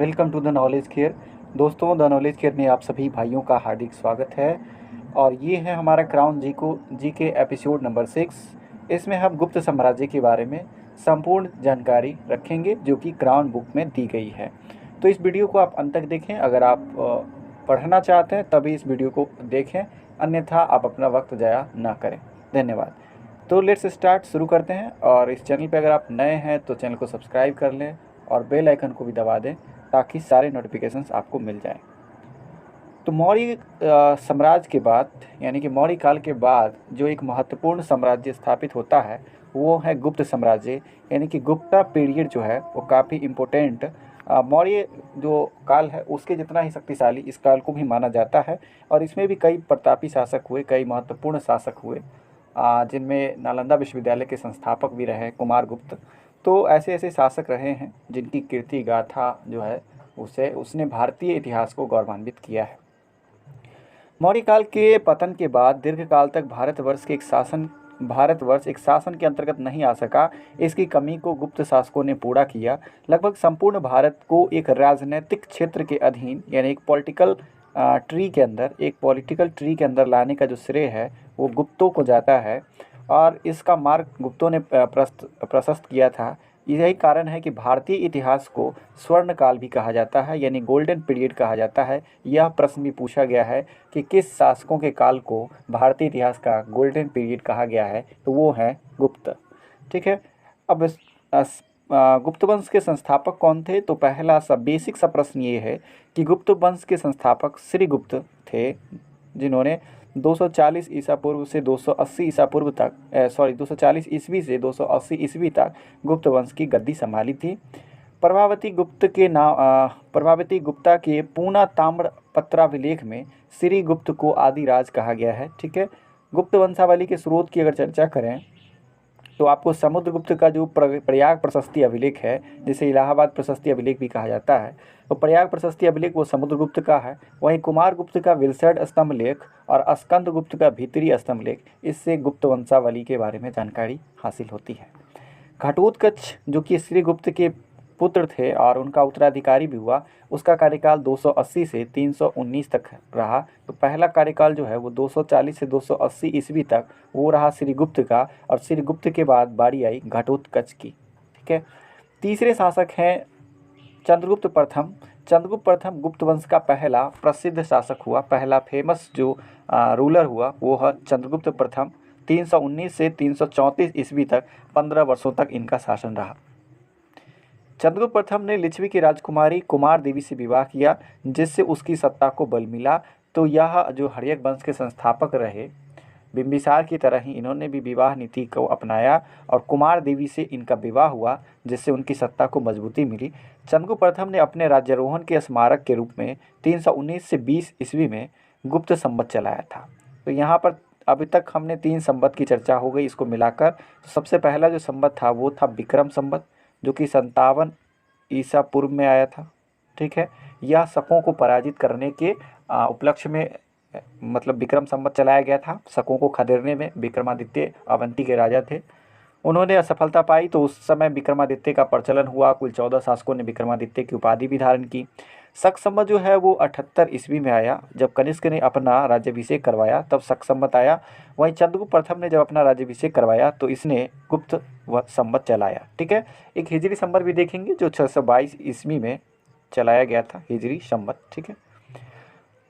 Welcome to the knowledge care. दोस्तों, the knowledge care में आप सभी भाइयों का हार्दिक स्वागत है। और ये है हमारा क्राउन जी के एपिसोड नंबर 6। इसमें हम गुप्त साम्राज्य के बारे में संपूर्ण जानकारी रखेंगे जो कि क्राउन बुक में दी गई है। तो इस वीडियो को आप अंत तक देखें। अगर आप पढ़ना चाहते हैं तभी इस वीडियो को देखें, अन्यथा आप अपना वक्त ज़ाया ना करें। धन्यवाद। तो लेट्स स्टार्ट, शुरू करते हैं। और इस चैनल पे अगर आप नए हैं तो चैनल को सब्सक्राइब कर लें और बेल आइकन को भी दबा दें ताकि सारे नोटिफिकेशंस आपको मिल जाएं। तो मौर्य साम्राज्य के बाद यानी कि मौर्य काल के बाद जो एक महत्वपूर्ण साम्राज्य स्थापित होता है वो है गुप्त साम्राज्य। यानी कि गुप्ता पीरियड जो है वो काफ़ी इम्पोर्टेंट मौर्य जो काल है उसके जितना ही शक्तिशाली इस काल को भी माना जाता है। और इसमें भी कई प्रतापी शासक हुए, कई महत्वपूर्ण शासक हुए, जिनमें नालंदा विश्वविद्यालय के संस्थापक भी रहे कुमारगुप्त। तो ऐसे ऐसे शासक रहे हैं जिनकी कीर्ति गाथा जो है उसे उसने भारतीय इतिहास को गौरवान्वित किया है। मौर्य काल के पतन के बाद दीर्घकाल तक भारतवर्ष एक शासन के अंतर्गत नहीं आ सका। इसकी कमी को गुप्त शासकों ने पूरा किया। लगभग संपूर्ण भारत को एक राजनीतिक क्षेत्र के अधीन यानी एक पॉलिटिकल ट्री के अंदर लाने का जो श्रेय है वो गुप्तों को जाता है। और इसका मार्ग गुप्तों ने प्रशस्त किया था। यही कारण है कि भारतीय इतिहास को स्वर्ण काल भी कहा जाता है, यानी गोल्डन पीरियड कहा जाता है। यह प्रश्न भी पूछा गया है कि किस शासकों के काल को भारतीय इतिहास का गोल्डन पीरियड कहा गया है, तो वो है गुप्त। ठीक है। अब गुप्त वंश के संस्थापक कौन थे? तो पहला सा बेसिक सा प्रश्न ये है कि गुप्त वंश के संस्थापक श्रीगुप्त थे, जिन्होंने 240 ईसा पूर्व से 280 ईसा पूर्व तक 240 ईस्वी से 280 ईस्वी तक गुप्त वंश की गद्दी संभाली थी। प्रभावती गुप्ता के पूना ताम्रपत्राभिलेख में श्री गुप्त को आदिराज कहा गया है। ठीक है। गुप्त वंशावली के स्रोत की अगर चर्चा करें तो आपको समुद्रगुप्त का जो प्रयाग प्रशस्ति अभिलेख है, जिसे इलाहाबाद प्रशस्ति अभिलेख भी कहा जाता है, तो प्रयाग प्रशस्ति अभिलेख वो समुद्रगुप्त का है। वहीं कुमारगुप्त का विलसड स्तंभ लेख और स्कंदगुप्त का भीतरी स्तंभ लेख, इससे गुप्त वंशावली के बारे में जानकारी हासिल होती है। घटोत्कच जो कि श्रीगुप्त के पुत्र थे और उनका उत्तराधिकारी भी हुआ, उसका कार्यकाल 280 से 319 तक रहा। तो पहला कार्यकाल जो है वो 240 से 280 ईस्वी तक वो रहा श्रीगुप्त का, और श्रीगुप्त के बाद बारी आई घटोत्कच की। ठीक है। तीसरे शासक हैं चंद्रगुप्त प्रथम। चंद्रगुप्त प्रथम गुप्त वंश का पहला प्रसिद्ध शासक हुआ, पहला फेमस जो रूलर हुआ वो है चंद्रगुप्त प्रथम। 319 से 334 ईस्वी तक 15 वर्षों तक इनका शासन रहा। चंद्रगुप्त प्रथम ने लिच्छवी की राजकुमारी कुमार देवी से विवाह किया, जिससे उसकी सत्ता को बल मिला। तो यह जो हर्यक वंश के संस्थापक रहे, बिंबिसार की तरह ही इन्होंने भी विवाह नीति को अपनाया और कुमार देवी से इनका विवाह हुआ, जिससे उनकी सत्ता को मजबूती मिली। चंद्रगुप्त प्रथम ने अपने राज्यारोहण के स्मारक के रूप में 319 से 20 ईस्वी में गुप्त संवत चलाया था। तो यहाँ पर अभी तक हमने 3 संवत की चर्चा हो गई। इसको मिलाकर सबसे पहला जो संवत था वो था विक्रम संवत, जो कि 57 ईसा पूर्व में आया था। ठीक है। यह शकों को पराजित करने के उपलक्ष्य में मतलब विक्रम संवत चलाया गया था। शकों को खदेड़ने में विक्रमादित्य अवंती के राजा थे, उन्होंने असफलता पाई। तो उस समय विक्रमादित्य का प्रचलन हुआ। कुल 14 शासकों ने विक्रमादित्य की उपाधि भी धारण की। शक संवत जो है वो 78 ईस्वी में आया, जब कनिष्क ने अपना राज्याभिषेक करवाया तब शक संवत आया। वहीं चंद्रगुप्त प्रथम ने जब अपना राज्याभिषेक करवाया तो इसने गुप्त संवत चलाया। ठीक है। एक हिजरी संवत भी देखेंगे जो 622 ईस्वी में चलाया गया था, हिजरी संवत। ठीक है।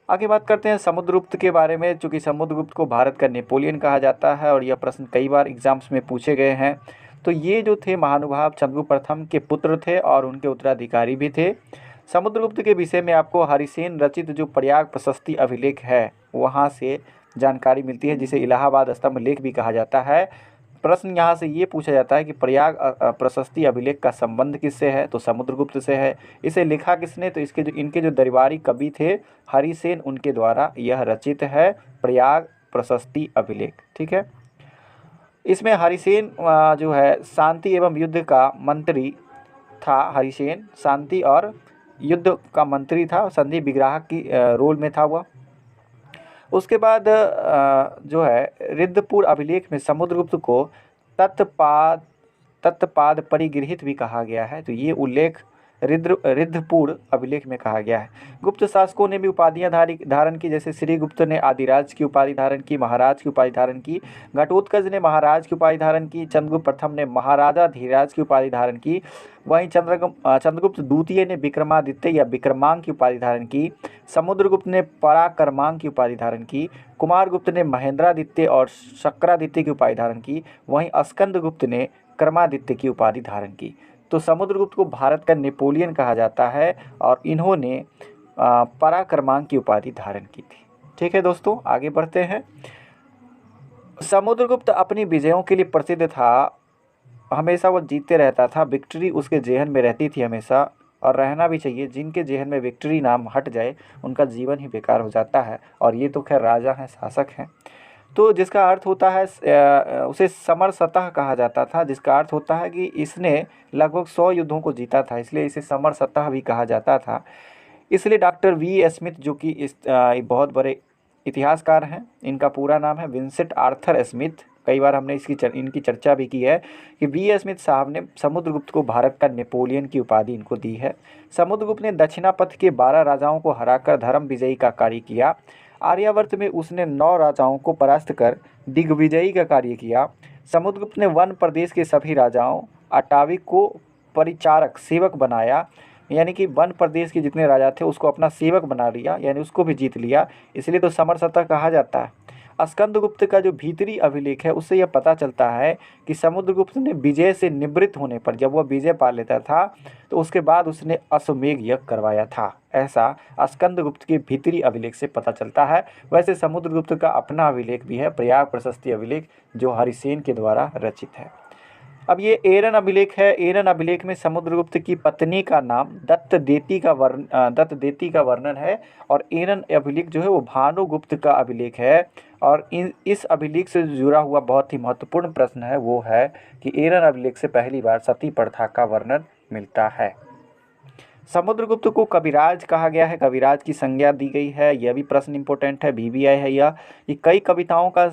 आगे बात करते हैं समुद्रगुप्त के बारे में। चूँकि समुद्रगुप्त को भारत का नेपोलियन कहा जाता है और यह प्रश्न कई बार एग्जाम्स में पूछे गए हैं। तो ये जो थे महानुभाव चंद्रगुप्त प्रथम के पुत्र थे और उनके उत्तराधिकारी भी थे। समुद्रगुप्त के विषय में आपको हरिसेन रचित जो प्रयाग प्रशस्ति अभिलेख है वहाँ से जानकारी मिलती है, जिसे इलाहाबाद स्तंभ लेख भी कहा जाता है। प्रश्न यहाँ से ये पूछा जाता है कि प्रयाग प्रशस्ति अभिलेख का संबंध किससे है? तो समुद्रगुप्त से है। इसे लिखा किसने? तो इनके जो दरबारी कवि थे हरिसेन, उनके द्वारा यह रचित है प्रयाग प्रशस्ति अभिलेख। ठीक है। इसमें हरिसेन जो है शांति एवं युद्ध का मंत्री था। हरिसेन शांति और युद्ध का मंत्री था, संधि विग्राहक की रोल में था वह। उसके बाद जो है रिद्धपुर अभिलेख में समुद्रगुप्त को तत्पाद परिगृहित भी कहा गया है। तो ये उल्लेख रिद्धपुर अभिलेख में कहा गया है। गुप्त शासकों ने भी उपाधियां धारण की, जैसे श्रीगुप्त ने आदिराज की उपाधि धारण की, महाराज की उपाधि धारण की। घटोत्कच ने महाराज की उपाधि धारण की। चंद्रगुप्त प्रथम ने महाराजा धीराज की उपाधि धारण की। वहीं चंद्रगुप्त द्वितीय ने विक्रमादित्य या विक्रमांक की उपाधि धारण की। समुद्रगुप्त ने पराक्रमांक की उपाधि धारण की। कुमारगुप्त ने महेंद्रादित्य और शक्रादित्य की उपाधि धारण की। वहीं स्कंदगुप्त ने क्रमादित्य की उपाधि धारण की। तो समुद्रगुप्त को भारत का नेपोलियन कहा जाता है और इन्होंने पराक्रमांक की उपाधि धारण की थी। ठीक है दोस्तों, आगे बढ़ते हैं। समुद्रगुप्त अपनी विजयों के लिए प्रसिद्ध था। हमेशा वो जीतते रहता था, विक्ट्री उसके जेहन में रहती थी हमेशा, और रहना भी चाहिए। जिनके जेहन में विक्ट्री नाम हट जाए उनका जीवन ही बेकार हो जाता है, और ये तो खैर राजा हैं, शासक हैं। तो जिसका अर्थ होता है उसे समरसतः कहा जाता था, जिसका अर्थ होता है कि इसने लगभग 100 युद्धों को जीता था, इसलिए इसे समरसतः भी कहा जाता था। इसलिए डॉक्टर वी स्मिथ, जो कि बहुत बड़े इतिहासकार हैं, इनका पूरा नाम है विंसेंट आर्थर स्मिथ। कई बार हमने इनकी चर्चा भी की है कि वी स्मिथ साहब ने समुद्रगुप्त को भारत का नेपोलियन की उपाधि इनको दी है। समुद्रगुप्त ने दक्षिणापथ के 12 राजाओं को हराकर धर्म विजयी का कार्य किया। आर्यावर्त में उसने 9 राजाओं को परास्त कर दिग्विजयी का कार्य किया। समुद्रगुप्त ने वन प्रदेश के सभी राजाओं अटाविक को परिचारक सेवक बनाया, यानी कि वन प्रदेश के जितने राजा थे उसको अपना सेवक बना लिया, यानी उसको भी जीत लिया, इसलिए तो समरसतः कहा जाता है। स्कंदगुप्त का जो भीतरी अभिलेख है उससे यह पता चलता है कि समुद्रगुप्त ने विजय से निवृत्त होने पर, जब वह विजय पा लेता था तो उसके बाद उसने अश्वमेध यज्ञ करवाया था, ऐसा स्कंदगुप्त के भीतरी अभिलेख से पता चलता है। वैसे समुद्रगुप्त का अपना अभिलेख भी है, प्रयाग प्रशस्ति अभिलेख, जो हरिसेन के द्वारा रचित है। अब ये एरन अभिलेख है। एरन अभिलेख में समुद्रगुप्त की पत्नी का नाम दत्तदेती का वर्णन है, और एरन अभिलेख जो है वो भानुगुप्त का अभिलेख है। और इस अभिलेख से जुड़ा हुआ बहुत ही महत्वपूर्ण प्रश्न है, वो है कि एरन अभिलेख से पहली बार सती प्रथा का वर्णन मिलता है। समुद्रगुप्त को कविराज कहा गया है, कविराज की संज्ञा दी गई है, यह भी प्रश्न इंपॉर्टेंट है, BBI है यह। कि कई कविताओं का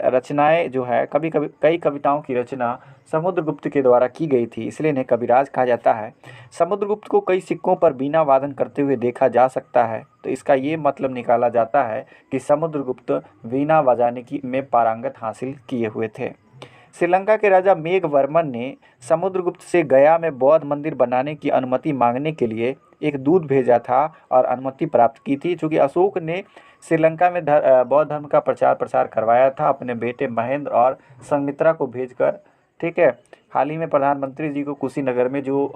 रचनाएं जो है, कई कविताओं की रचना समुद्रगुप्त के द्वारा की गई थी, इसलिए इन्हें कविराज कहा जाता है। समुद्रगुप्त को कई सिक्कों पर वीणा वादन करते हुए देखा जा सकता है, तो इसका ये मतलब निकाला जाता है कि समुद्रगुप्त वीणा बजाने में पारंगत हासिल किए हुए थे। श्रीलंका के राजा मेघवर्मन ने समुद्रगुप्त से गया में बौद्ध मंदिर बनाने की अनुमति मांगने के लिए एक दूत भेजा था और अनुमति प्राप्त की थी। चूँकि अशोक ने श्रीलंका में बौद्ध धर्म का प्रचार प्रसार करवाया था अपने बेटे महेंद्र और संमित्रा को भेजकर। ठीक है, हाल ही में प्रधानमंत्री जी को कुशीनगर में जो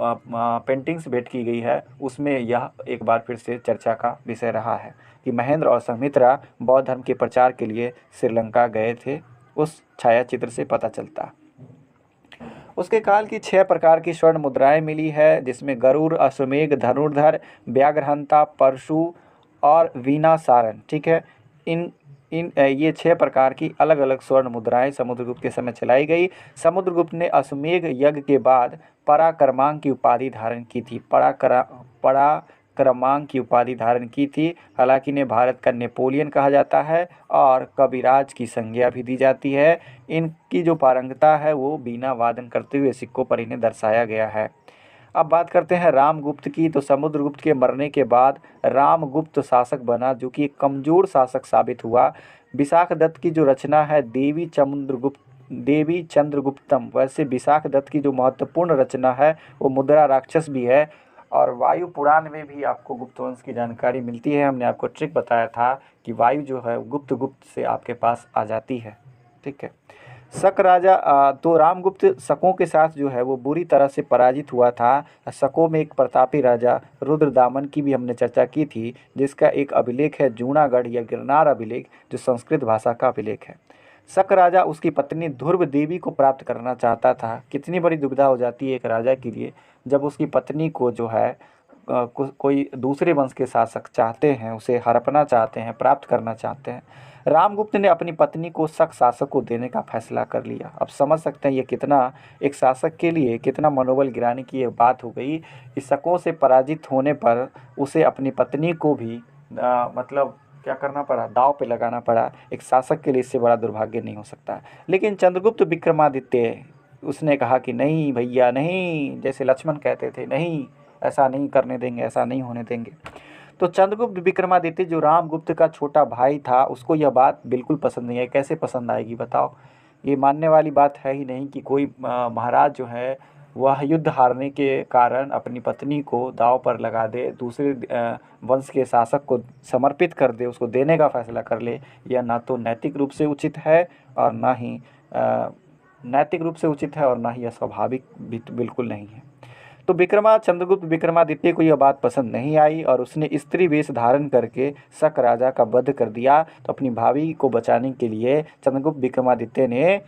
पेंटिंग्स भेंट की गई है उसमें यह एक बार फिर से चर्चा का विषय रहा है कि महेंद्र और संमित्रा बौद्ध धर्म के प्रचार के लिए श्रीलंका गए थे, उस छायाचित्र से पता चलता। उसके काल की 6 प्रकार की स्वर्ण मुद्राएं मिली है, जिसमें गरुड़, अश्वमेघ, धनुर्धर, व्याघ्रहंता, परशु और वीणा सारन। ठीक है, ये 6 प्रकार की अलग अलग स्वर्ण मुद्राएं समुद्रगुप्त के समय चलाई गई। समुद्रगुप्त ने अश्वमेघ यज्ञ के बाद पराक्रमांक की उपाधि धारण की थी, पराक्रमांक की उपाधि धारण की थी। हालांकि इन्हें भारत का नेपोलियन कहा जाता है और कविराज की संज्ञा भी दी जाती है। इनकी जो पारंगता है वो वीणा वादन करते हुए सिक्कों पर इन्हें दर्शाया गया है। अब बात करते हैं रामगुप्त की। तो समुद्रगुप्त के मरने के बाद रामगुप्त शासक बना, जो कि एक कमज़ोर शासक साबित हुआ। विशाख दत्त की जो रचना है देवी चंद्रगुप्तम, वैसे विशाख दत्त की जो महत्वपूर्ण रचना है वो मुद्रा राक्षस भी है। और वायु पुराण में भी आपको गुप्त वंश की जानकारी मिलती है। हमने आपको ट्रिक बताया था कि वायु जो है गुप्त से आपके पास आ जाती है। ठीक है, शक राजा तो रामगुप्त शकों के साथ जो है वो बुरी तरह से पराजित हुआ था। शकों में एक प्रतापी राजा रुद्रदामन की भी हमने चर्चा की थी, जिसका एक अभिलेख है जूनागढ़ या गिरनार अभिलेख, जो संस्कृत भाषा का अभिलेख है। शक राजा उसकी पत्नी ध्रुव देवी को प्राप्त करना चाहता था। कितनी बड़ी दुविधा हो जाती है एक राजा के लिए जब उसकी पत्नी को जो है कोई दूसरे वंश के शासक चाहते हैं, उसे हड़पना चाहते हैं, प्राप्त करना चाहते हैं। रामगुप्त ने अपनी पत्नी को शक शासक को देने का फैसला कर लिया। अब समझ सकते हैं ये कितना एक शासक के लिए कितना मनोबल गिराने की ये बात हो गई। इस शकों से पराजित होने पर उसे अपनी पत्नी को भी मतलब क्या करना पड़ा, दाव पे लगाना पड़ा। एक शासक के लिए इससे बड़ा दुर्भाग्य नहीं हो सकता। लेकिन चंद्रगुप्त विक्रमादित्य उसने कहा कि नहीं भैया नहीं, जैसे लक्ष्मण कहते थे नहीं, ऐसा नहीं करने देंगे, ऐसा नहीं होने देंगे। तो चंद्रगुप्त विक्रमादित्य जो रामगुप्त का छोटा भाई था, उसको यह बात बिल्कुल पसंद नहीं आई। कैसे पसंद आएगी बताओ? ये मानने वाली बात है ही नहीं कि कोई महाराज जो है वह युद्ध हारने के कारण अपनी पत्नी को दांव पर लगा दे, दूसरे वंश के शासक को समर्पित कर दे, उसको देने का फैसला कर ले। यह ना तो नैतिक रूप से उचित है और ना ही नैतिक रूप से उचित है और ना ही यह स्वाभाविक भी बिल्कुल नहीं है। तो चंद्रगुप्त विक्रमादित्य को यह बात पसंद नहीं आई और उसने स्त्री वेश धारण करके शक राजा का वध कर दिया। तो अपनी भाभी को बचाने के लिए चंद्रगुप्त विक्रमादित्य ने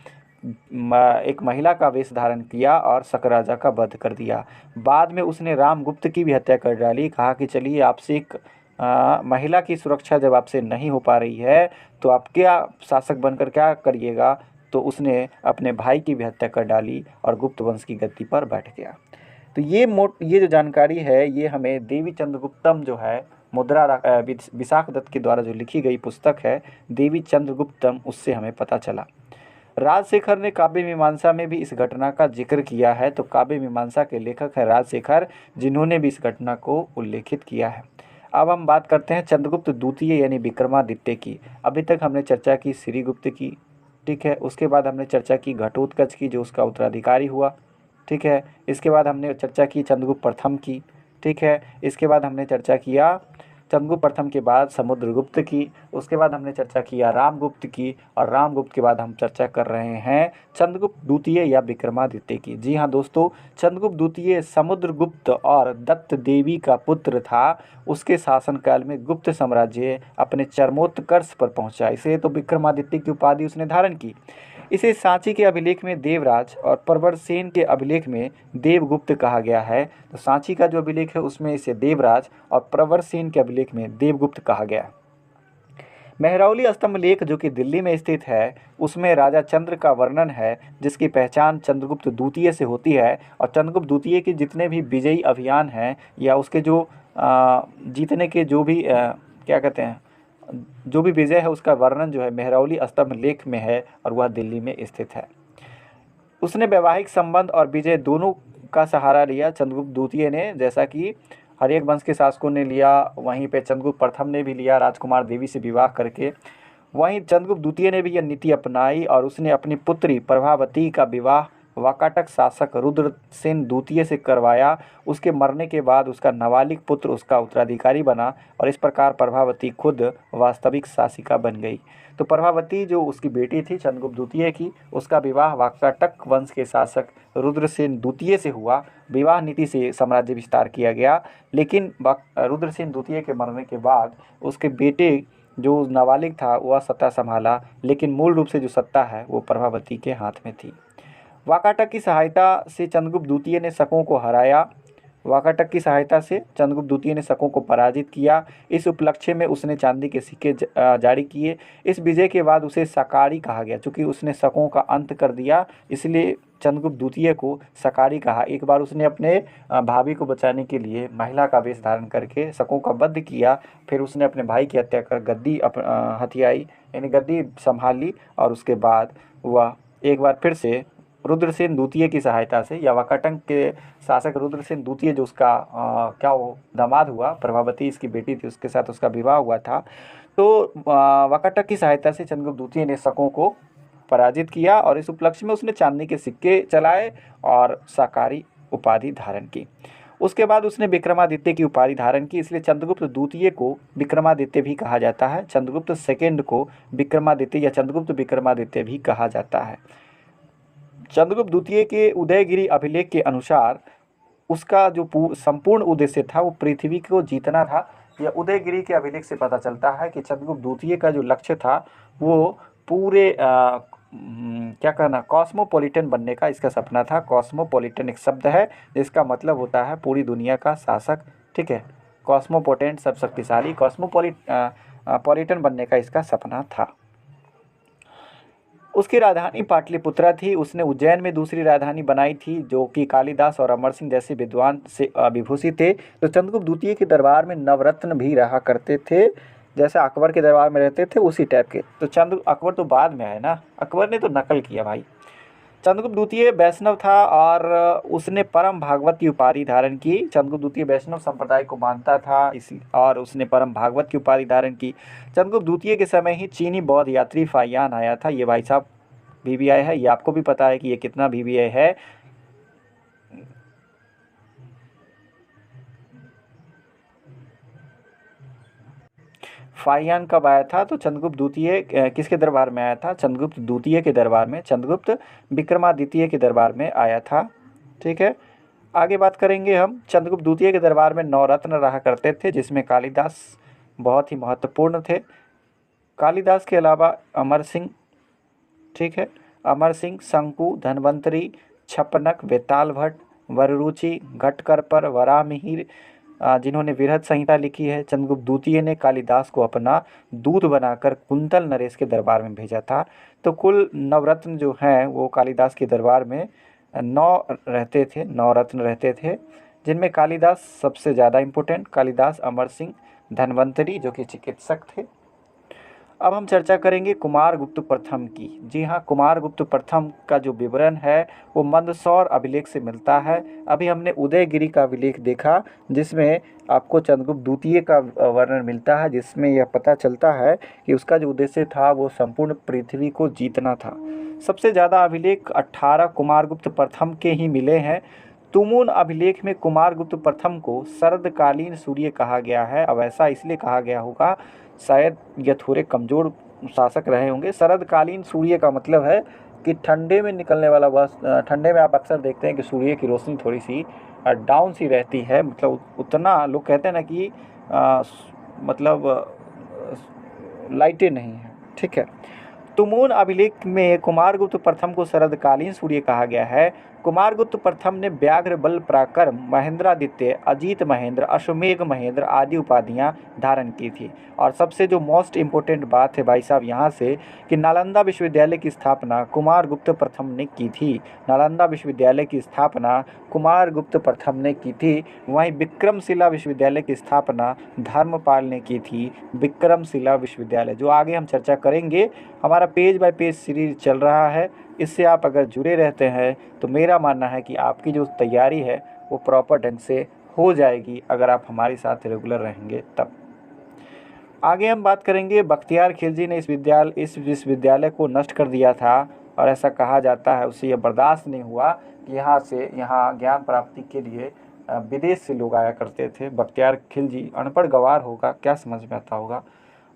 एक महिला का वेश धारण किया और शक राजा का वध कर दिया। बाद में उसने रामगुप्त की भी हत्या कर डाली। कहा कि चलिए आपसे एक महिला की सुरक्षा जब आपसे नहीं हो पा रही है तो आप क्या शासक बनकर क्या करिएगा। तो उसने अपने भाई की भी हत्या कर डाली और गुप्त वंश की गद्दी पर बैठ गया। तो ये जो जानकारी है ये हमें देवी चंद्रगुप्तम जो है विशाख दत्त के द्वारा जो लिखी गई पुस्तक है देवी चंद्रगुप्तम, उससे हमें पता चला। राजशेखर ने काव्य मीमांसा में भी इस घटना का जिक्र किया है। तो काव्य मीमांसा के लेखक है राजशेखर, जिन्होंने भी इस घटना को उल्लेखित किया है। अब हम बात करते हैं चंद्रगुप्त द्वितीय यानी विक्रमादित्य की। अभी तक हमने चर्चा की श्रीगुप्त की, ठीक है। उसके बाद हमने चर्चा की घटोत्कच की जो उसका उत्तराधिकारी हुआ, ठीक है। इसके बाद हमने चर्चा की चंद्रगुप्त प्रथम की, ठीक है। इसके बाद हमने चर्चा किया चंद्रगुप्त प्रथम के बाद समुद्रगुप्त की। उसके बाद हमने चर्चा किया रामगुप्त की और रामगुप्त के बाद हम चर्चा कर रहे हैं चंद्रगुप्त द्वितीय या विक्रमादित्य की। जी हाँ दोस्तों, चंद्रगुप्त द्वितीय समुद्रगुप्त और दत्त देवी का पुत्र था। उसके शासनकाल में गुप्त साम्राज्य अपने चरमोत्कर्ष पर पहुंचा, इसलिए तो विक्रमादित्य की उपाधि उसने धारण की। इसे सांची के अभिलेख में देवराज और प्रवरसेन के अभिलेख में देवगुप्त कहा गया है। तो सांची का जो अभिलेख है उसमें इसे देवराज और प्रवरसेन के अभिलेख में देवगुप्त कहा गया है। मेहरौली स्तंभ लेख जो कि दिल्ली में स्थित है उसमें राजा चंद्र का वर्णन है, जिसकी पहचान चंद्रगुप्त द्वितीय से होती है। और चंद्रगुप्त द्वितीय के जितने भी विजयी अभियान हैं या उसके जो जीतने के जो भी क्या कहते हैं जो भी विजय है उसका वर्णन जो है मेहरौली स्तंभ लेख में है और वह दिल्ली में स्थित है। उसने वैवाहिक संबंध और विजय दोनों का सहारा लिया चंद्रगुप्त द्वितीय ने, जैसा कि हर एक वंश के शासकों ने लिया, वहीं पे चंद्रगुप्त प्रथम ने भी लिया राजकुमार देवी से विवाह करके। वहीं चंद्रगुप्त द्वितीय ने भी यह नीति अपनाई और उसने अपनी पुत्री प्रभावती का विवाह वाकाटक शासक रुद्रसेन द्वितीय से करवाया। उसके मरने के बाद उसका नाबालिग पुत्र उसका उत्तराधिकारी बना और इस प्रकार प्रभावती खुद वास्तविक शासिका बन गई। तो प्रभावती जो उसकी बेटी थी चंद्रगुप्त द्वितीय की, उसका विवाह वाकाटक वंश के शासक रुद्रसेन द्वितीय से हुआ। विवाह नीति से साम्राज्य विस्तार किया गया, लेकिन रुद्रसेन द्वितीय के मरने के बाद उसके बेटे जो नाबालिग था वह सत्ता संभाला, लेकिन मूल रूप से जो सत्ता है वो प्रभावती के हाथ में थी। वाकाटक की सहायता से चंद्रगुप्त द्वितीय ने शकों को हराया। वाकाटक की सहायता से चंद्रगुप्त द्वितीय ने शकों को पराजित किया। इस उपलक्ष्य में उसने चांदी के सिक्के जारी किए। इस विजय के बाद उसे सकारी कहा गया, चूँकि उसने शकों का अंत कर दिया इसलिए चंद्रगुप्त द्वितीय को सकारी कहा। एक बार उसने अपने भाभी को बचाने के लिए महिला का वेश धारण करके शकों का वध किया, फिर उसने अपने भाई की हत्या कर गद्दी हथियाई यानी गद्दी संभाल ली और उसके बाद वह एक बार फिर से रुद्रसेन द्वितीय की सहायता से या वाकाटक के शासक रुद्रसेन द्वितीय जो उसका क्या वो दामाद हुआ, प्रभावती इसकी बेटी थी, उसके साथ उसका विवाह हुआ था। तो वाकाटक की सहायता से चंद्रगुप्त द्वितीय ने शकों को पराजित किया और इस उपलक्ष्य में उसने चांदी के सिक्के चलाए और सकारी उपाधि धारण की। उसके बाद उसने विक्रमादित्य की उपाधि धारण की, इसलिए चंद्रगुप्त द्वितीय को विक्रमादित्य भी कहा जाता है। चंद्रगुप्त सेकेंड को विक्रमादित्य या चंद्रगुप्त विक्रमादित्य भी कहा जाता है। चंद्रगुप्त द्वितीय के उदयगिरी अभिलेख के अनुसार उसका जो संपूर्ण उद्देश्य था वो पृथ्वी को जीतना था। यह उदयगिरी के अभिलेख से पता चलता है कि चंद्रगुप्त द्वितीय का जो लक्ष्य था वो पूरे क्या कहना कॉस्मोपॉलिटन बनने का इसका सपना था। कॉस्मोपॉलिटन एक शब्द है जिसका मतलब होता है पूरी दुनिया का शासक, ठीक है। कॉस्मोपोटेंट सब शक्तिशाली, कॉस्मोपॉलिटन बनने का इसका सपना था। उसकी राजधानी पाटलिपुत्रा थी। उसने उज्जैन में दूसरी राजधानी बनाई थी जो कि कालिदास और अमर सिंह जैसे विद्वान से विभूषित थे। तो चंद्रगुप्त द्वितीय के दरबार में नवरत्न भी रहा करते थे, जैसे अकबर के दरबार में रहते थे उसी टाइप के। तो अकबर तो बाद में आए ना, अकबर ने तो नकल किया भाई। चंद्रगुप्त द्वितीय वैष्णव था और उसने परम भागवत की उपाधि धारण की। चंद्रगुप्त द्वितीय वैष्णव संप्रदाय को मानता था इसी और उसने परम भागवत की उपाधि धारण की। चंद्रगुप्त द्वितीय के समय ही चीनी बौद्ध यात्री फाहियान आया था। ये भाई साहब वीवीआई है, ये आपको भी पता है कि ये कितना वीवीआई है। फाहियान कब आया था? तो चंद्रगुप्त द्वितीय किसके दरबार में आया था? चंद्रगुप्त द्वितीय के दरबार में, चंद्रगुप्त विक्रमादित्य के दरबार में आया था। ठीक है, आगे बात करेंगे हम। चंद्रगुप्त द्वितीय के दरबार में नवरत्न रहा करते थे, जिसमें कालिदास बहुत ही महत्वपूर्ण थे। कालिदास के अलावा अमर सिंह, ठीक है, अमर सिंह, शंकु, धन्वंतरी, छपनक, वेताल भट्ट, वररुचि, घटकरपर, वराहमिहिर, जिन्होंने वृहद संहिता लिखी है। चंद्रगुप्त द्वितीय ने कालिदास को अपना दूत बनाकर कुंतल नरेश के दरबार में भेजा था। तो कुल नवरत्न जो हैं वो कालिदास के दरबार में 9 रहते थे, 9 रत्न रहते थे, जिनमें कालिदास सबसे ज़्यादा इम्पोर्टेंट, कालिदास, अमर सिंह, धन्वंतरी जो कि चिकित्सक थे। अब हम चर्चा करेंगे कुमारगुप्त प्रथम की। जी हाँ, कुमारगुप्त प्रथम का जो विवरण है वो मंदसौर अभिलेख से मिलता है। अभी हमने उदयगिरी का अभिलेख देखा जिसमें आपको चंद्रगुप्त द्वितीय का वर्णन मिलता है, जिसमें यह पता चलता है कि उसका जो उद्देश्य था वो संपूर्ण पृथ्वी को जीतना था। सबसे ज़्यादा अभिलेख 18 कुमारगुप्त प्रथम के ही मिले हैं। तुमुन अभिलेख में कुमारगुप्त प्रथम को शरदकालीन सूर्य कहा गया है। अब ऐसा इसलिए कहा गया होगा, शायद यह थोड़े कमज़ोर शासक रहे होंगे। शरदकालीन सूर्य का मतलब है कि ठंडे में निकलने वाला वह, ठंडे में आप अक्सर देखते हैं कि सूर्य की रोशनी थोड़ी सी डाउन सी रहती है, मतलब उतना लोग कहते हैं ना कि मतलब लाइटें नहीं है। ठीक है, तुमुन अभिलेख में कुमारगुप्त प्रथम को शरदकालीन सूर्य कहा गया है। कुमारगुप्त प्रथम ने व्याघ्र बल पराक्रम, महेंद्रादित्य, अजीत महेंद्र, अश्वमेघ महेंद्र आदि उपाधियां धारण की थी। और सबसे जो मोस्ट इम्पोर्टेंट बात है भाई साहब यहाँ से, कि नालंदा विश्वविद्यालय की स्थापना कुमारगुप्त प्रथम ने की थी। नालंदा विश्वविद्यालय की स्थापना कुमारगुप्त प्रथम ने की थी। वहीं विक्रमशिला विश्वविद्यालय की स्थापना धर्मपाल ने की थी। विक्रमशिला विश्वविद्यालय जो आगे हम चर्चा करेंगे, हमारा पेज बाय पेज सीरीज चल रहा है, इससे आप अगर जुड़े रहते हैं तो मेरा मानना है कि आपकी जो तैयारी है वो प्रॉपर ढंग से हो जाएगी अगर आप हमारे साथ रेगुलर रहेंगे तब। आगे हम बात करेंगे, बख्तियार खिलजी ने इस विश्वविद्यालय को नष्ट कर दिया था और ऐसा कहा जाता है उससे यह बर्दाश्त नहीं हुआ कि यहाँ ज्ञान प्राप्ति के लिए विदेश से लोग आया करते थे। बख्तियार खिलजी अनपढ़ गवार होगा, क्या समझ में आता होगा।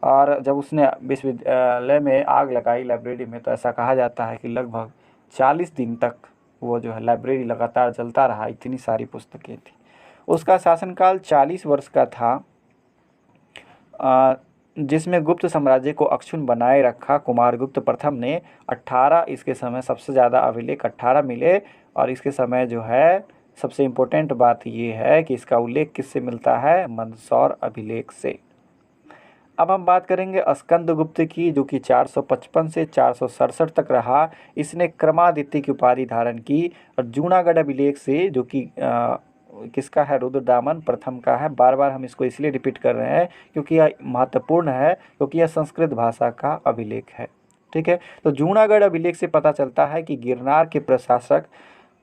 और जब उसने विश्वविद्यालय में आग लगाई लाइब्रेरी में, तो ऐसा कहा जाता है कि लगभग 40 दिन तक वो जो है लाइब्रेरी लगातार जलता रहा, इतनी सारी पुस्तकें थी। उसका शासनकाल 40 वर्ष का था, जिसमें गुप्त साम्राज्य को अक्षुण्ण बनाए रखा कुमारगुप्त प्रथम ने। 18 इसके समय सबसे ज़्यादा अभिलेख 18 मिले। और इसके समय जो है सबसे इम्पोर्टेंट बात ये है कि इसका उल्लेख किससे मिलता है? मंदसौर अभिलेख से। अब हम बात करेंगे स्कंदगुप्त की, जो कि 455 से 467 तक रहा। इसने क्रमादित्य की उपाधि धारण की। और जूनागढ़ अभिलेख से, जो कि किसका है? रुद्रदामन प्रथम का है। बार बार हम इसको इसलिए रिपीट कर रहे हैं क्योंकि यह महत्वपूर्ण है, क्योंकि यह संस्कृत भाषा का अभिलेख है। ठीक है, तो जूनागढ़ अभिलेख से पता चलता है कि गिरनार के प्रशासक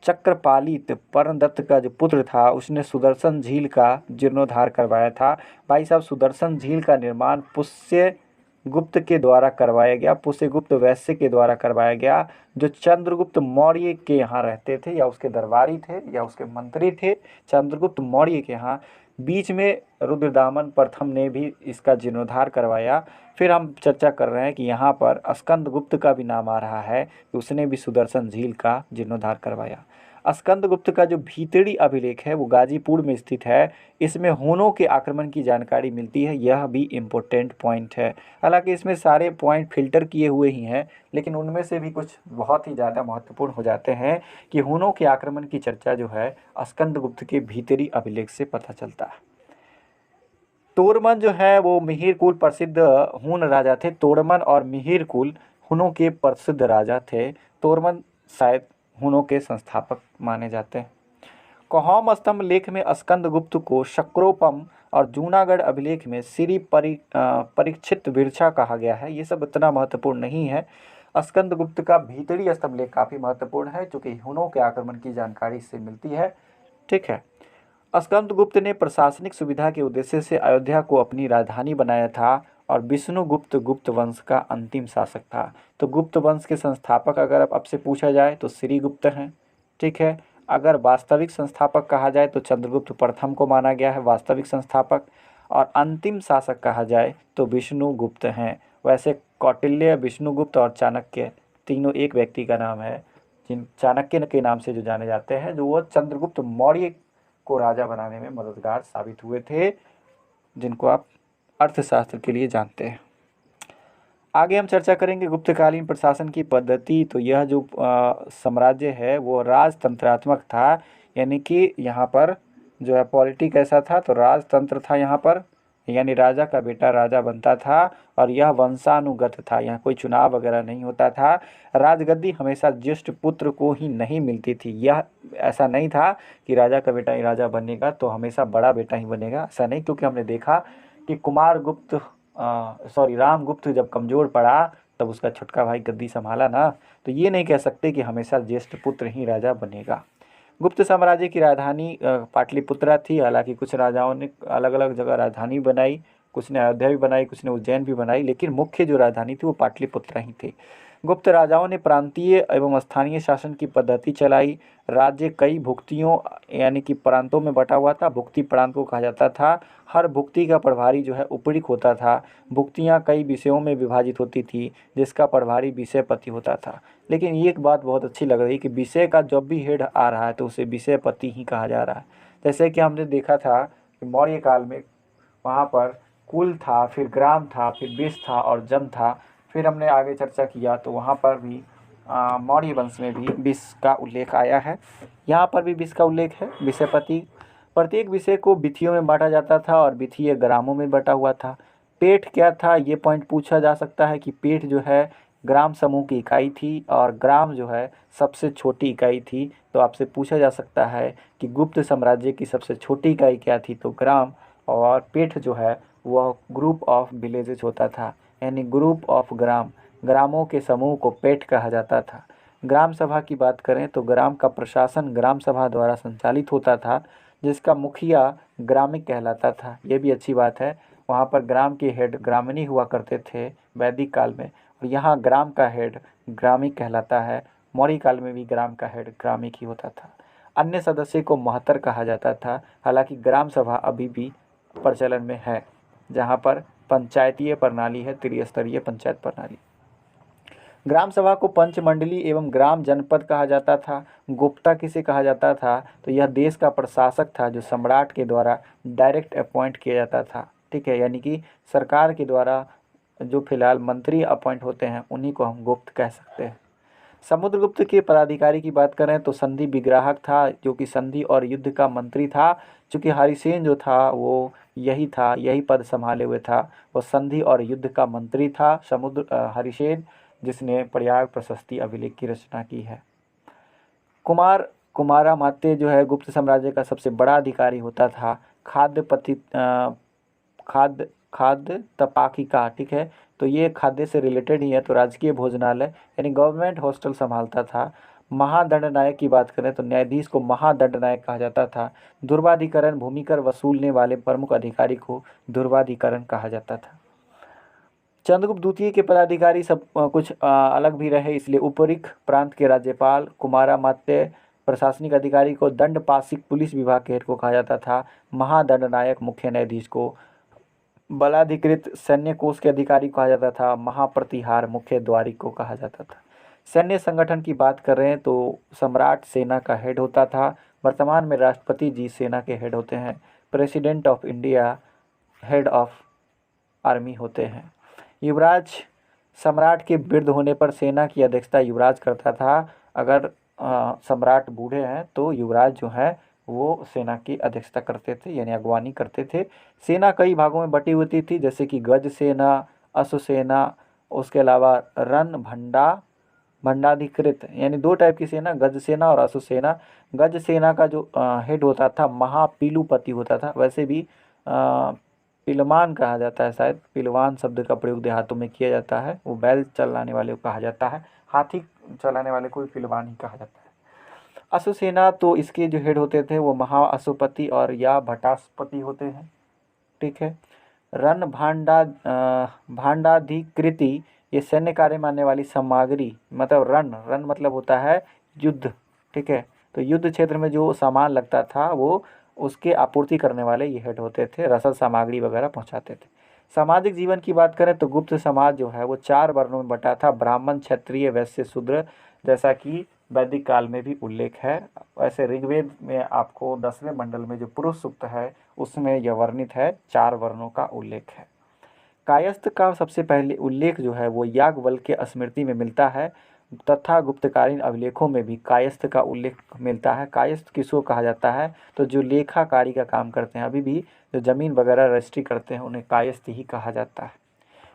चक्रपालित परमदत्त का जो पुत्र था उसने सुदर्शन झील का जीर्णोद्धार करवाया था। भाई साहब, सुदर्शन झील का निर्माण पुष्यगुप्त के द्वारा करवाया गया, पुष्यगुप्त वैश्य के द्वारा करवाया गया, जो चंद्रगुप्त मौर्य के यहाँ रहते थे, या उसके दरबारी थे या उसके मंत्री थे, चंद्रगुप्त मौर्य के यहाँ। बीच में रुद्रदामन प्रथम ने भी इसका जीर्णोद्धार करवाया। फिर हम चर्चा कर रहे हैं कि यहाँ पर स्कंदगुप्त का भी नाम आ रहा है कि उसने भी सुदर्शन झील का जीर्णोद्धार करवाया। स्कंदगुप्त का जो भीतरी अभिलेख है वो गाजीपुर में स्थित है। इसमें हूनों के आक्रमण की जानकारी मिलती है, यह भी इम्पोर्टेंट पॉइंट है। हालांकि इसमें सारे पॉइंट फिल्टर किए हुए ही हैं, लेकिन उनमें से भी कुछ बहुत ही ज़्यादा महत्वपूर्ण हो जाते हैं कि हूनों के आक्रमण की चर्चा जो है स्कंदगुप्त के भीतरी अभिलेख से पता चलता है। तोड़मन जो है वो मिहिर कुल प्रसिद्ध हून राजा थे। तोड़मन और मिहिर कुल हूनों के प्रसिद्ध राजा थे। तोड़मन शायद हूनों के संस्थापक माने जाते हैं। कोहौम स्तंभ लेख में स्कंदगुप्त को शक्रोपम और जूनागढ़ अभिलेख में श्री परीक्षित विरछा कहा गया है। ये सब इतना महत्वपूर्ण नहीं है। स्कंदगुप्त का भीतरी स्तंभलेख काफ़ी महत्वपूर्ण है, चूँकि हुनों के आक्रमण की जानकारी इससे मिलती है। ठीक है। स्कंदगुप्त ने प्रशासनिक सुविधा के उद्देश्य से अयोध्या को अपनी राजधानी बनाया था और विष्णुगुप्त गुप्त वंश का अंतिम शासक था। तो गुप्त वंश के संस्थापक अगर अब आपसे पूछा जाए तो श्रीगुप्त हैं। ठीक है। अगर वास्तविक संस्थापक कहा जाए तो चंद्रगुप्त प्रथम को माना गया है वास्तविक संस्थापक, और अंतिम शासक कहा जाए तो विष्णुगुप्त हैं। वैसे कौटिल्य, विष्णुगुप्त और चाणक्य तीनों एक व्यक्ति का नाम है, जिन चाणक्य के नाम से जो जाने जाते हैं, जो वो चंद्रगुप्त मौर्य को राजा बनाने में मददगार साबित हुए थे, जिनको आप अर्थशास्त्र के लिए जानते हैं। आगे हम चर्चा करेंगे गुप्तकालीन प्रशासन की पद्धति। तो यह जो साम्राज्य है वो राजतंत्रात्मक था, यानी कि यहाँ पर जो है पॉलिटिक ऐसा था, तो राजतंत्र था यहाँ पर, यानी राजा का बेटा राजा बनता था और यह वंशानुगत था, यहाँ कोई चुनाव वगैरह नहीं होता था। राजगद्दी हमेशा ज्येष्ठ पुत्र को ही नहीं मिलती थी, यह ऐसा नहीं था कि राजा का बेटा ही राजा बनेगा तो हमेशा बड़ा बेटा ही बनेगा, ऐसा नहीं। क्योंकि हमने देखा कि रामगुप्त जब कमज़ोर पड़ा तब उसका छोटका भाई गद्दी संभाला ना, तो ये नहीं कह सकते कि हमेशा ज्येष्ठ पुत्र ही राजा बनेगा। गुप्त साम्राज्य की राजधानी पाटलिपुत्रा थी। हालांकि कुछ राजाओं ने अलग अलग जगह राजधानी बनाई, कुछ ने अयोध्या भी बनाई, कुछ ने उज्जैन भी बनाई, लेकिन मुख्य जो राजधानी थी वो पाटलिपुत्रा ही थी। गुप्त राजाओं ने प्रांतीय एवं स्थानीय शासन की पद्धति चलाई। राज्य कई भुक्तियों यानी कि प्रांतों में बटा हुआ था, भुक्ति प्रांत को कहा जाता था। हर भुक्ति का प्रभारी जो है उपरीक होता था। भुक्तियाँ कई विषयों में विभाजित होती थी, जिसका प्रभारी विषयपति होता था। लेकिन ये एक बात बहुत अच्छी लग रही है कि विषय का जब भी हेड आ रहा है तो उसे विषयपति ही कहा जा रहा है। जैसे कि हमने देखा था कि मौर्य काल में वहाँ पर कुल था, फिर ग्राम था, फिर विष था और जन था। फिर हमने आगे चर्चा किया तो वहाँ पर भी मौर्य वंश में भी विष का उल्लेख आया है, यहाँ पर भी विष का उल्लेख है। विषयपति, प्रत्येक विषय को विथियों में बांटा जाता था और वित्तीय ग्रामों में बटा हुआ था। पेठ क्या था, ये पॉइंट पूछा जा सकता है कि पेठ जो है ग्राम समूह की इकाई थी और ग्राम जो है सबसे छोटी इकाई थी। तो आपसे पूछा जा सकता है कि गुप्त साम्राज्य की सबसे छोटी इकाई क्या थी, तो ग्राम, और पेठ जो है वह ग्रुप ऑफ विलेजेस होता था, यानी ग्रुप ऑफ ग्राम, ग्रामों के समूह को पेठ कहा जाता था। ग्राम सभा की बात करें तो ग्राम का प्रशासन ग्राम सभा द्वारा संचालित होता था, जिसका मुखिया ग्रामिक कहलाता था। ये भी अच्छी बात है, वहाँ पर ग्राम के हेड ग्रामणी हुआ करते थे वैदिक काल में, और यहाँ ग्राम का हेड ग्रामिक कहलाता है। मौर्य काल में भी ग्राम का हेड ग्रामिक ही होता था। अन्य सदस्य को महतर कहा जाता था। हालांकि ग्राम सभा अभी भी प्रचलन में है, जहाँ पर पंचायतीय प्रणाली है, त्रिस्तरीय पंचायत प्रणाली। ग्राम सभा को पंचमंडली एवं ग्राम जनपद कहा जाता था। गुप्ता किसे कहा जाता था, तो यह देश का प्रशासक था जो सम्राट के द्वारा डायरेक्ट अपॉइंट किया जाता था। ठीक है, यानी कि सरकार के द्वारा जो फिलहाल मंत्री अपॉइंट होते हैं उन्हीं को हम गुप्त कह सकते हैं। समुद्रगुप्त के पदाधिकारी की बात करें तो संधि विग्राहक था, जो कि संधि और युद्ध का मंत्री था। चूँकि हरिसेन जो था वो यही पद संभाले हुए था, वो संधि और युद्ध का मंत्री था हरिसेन, जिसने प्रयाग प्रशस्ति अभिलेख की रचना की है। कुमारामात्य जो है गुप्त साम्राज्य का सबसे बड़ा अधिकारी होता था। खाद्य तपाकिका, ठीक है, तो ये खाद्य से रिलेटेड ही है, तो राजकीय भोजनालय यानी गवर्नमेंट हॉस्टल संभालता था। महादंडनायक की बात करें तो न्यायाधीश को महादंडनायक कहा जाता था। धुर्वाधिकरण, भूमिकर वसूलने वाले प्रमुख अधिकारी को धुर्वाधिकरण कहा जाता था। चंद्रगुप्त द्वितीय के पदाधिकारी सब कुछ अलग भी रहे, इसलिए उपरीक प्रांत के राज्यपाल कुमारामात्य प्रशासनिक अधिकारी को दंडपाशिक पुलिस विभाग के हेड को कहा जाता था। महादंडनायक मुख्य न्यायाधीश को बलाधिकृत सैन्य कोष के अधिकारी को कहा जाता था। महाप्रतिहार मुख्य द्वारिक को कहा जाता था। सैन्य संगठन की बात कर रहे हैं तो सम्राट सेना का हेड होता था। वर्तमान में राष्ट्रपति जी सेना के हेड होते हैं। President of India head of army होते हैं। युवराज, सम्राट के वृद्ध होने पर सेना की अध्यक्षता युवराज करता था। अगर सम्राट बूढ़े हैं तो युवराज जो है वो सेना की अध्यक्षता करते थे, यानी अगवानी करते थे। सेना कई भागों में बटी होती थी, जैसे कि गज सेना, अश्वसेना, उसके अलावा भंडाधिकृत, यानी दो टाइप की सेना, गज सेना और अश्वसेना। गज सेना का जो हेड होता था महापीलुपति होता था। वैसे भी पिलमान कहा जाता है, शायद पिलवान शब्द का प्रयोग देहातों में किया जाता है। वो बैल चलाने वाले को कहा जाता है, हाथी चलाने वाले को भी पिलवान ही कहा जाता है। अश्वसेना तो इसके जो हेड होते थे वो महाअश्वपति और या भटास्पति होते हैं, ठीक है। रण भांडाधिकृति, ये सैन्य कार्य में आने वाली सामग्री, मतलब रण रण मतलब होता है युद्ध, ठीक है। तो युद्ध क्षेत्र में जो सामान लगता था वो उसके आपूर्ति करने वाले ये हेड होते थे, रसद सामग्री वगैरह पहुंचाते थे। सामाजिक जीवन की बात करें तो गुप्त समाज जो है वो 4 वर्णों में बटा था, ब्राह्मण, क्षत्रिय, वैश्य, शूद्र, जैसा कि वैदिक काल में भी उल्लेख है। वैसे ऋग्वेद में आपको 10वें मंडल में जो पुरुष सूक्त है उसमें यह वर्णित है, 4 वर्णों का उल्लेख है। कायस्थ का सबसे पहले उल्लेख जो है वो याज्ञवल्क्य के स्मृति में मिलता है, तथा गुप्तकालीन अभिलेखों में भी कायस्थ का उल्लेख मिलता है। कायस्थ किसको कहा जाता है, तो जो लेखाकारी का काम करते हैं, अभी भी जो जमीन वगैरह रजिस्ट्री करते हैं उन्हें कायस्थ ही कहा जाता है।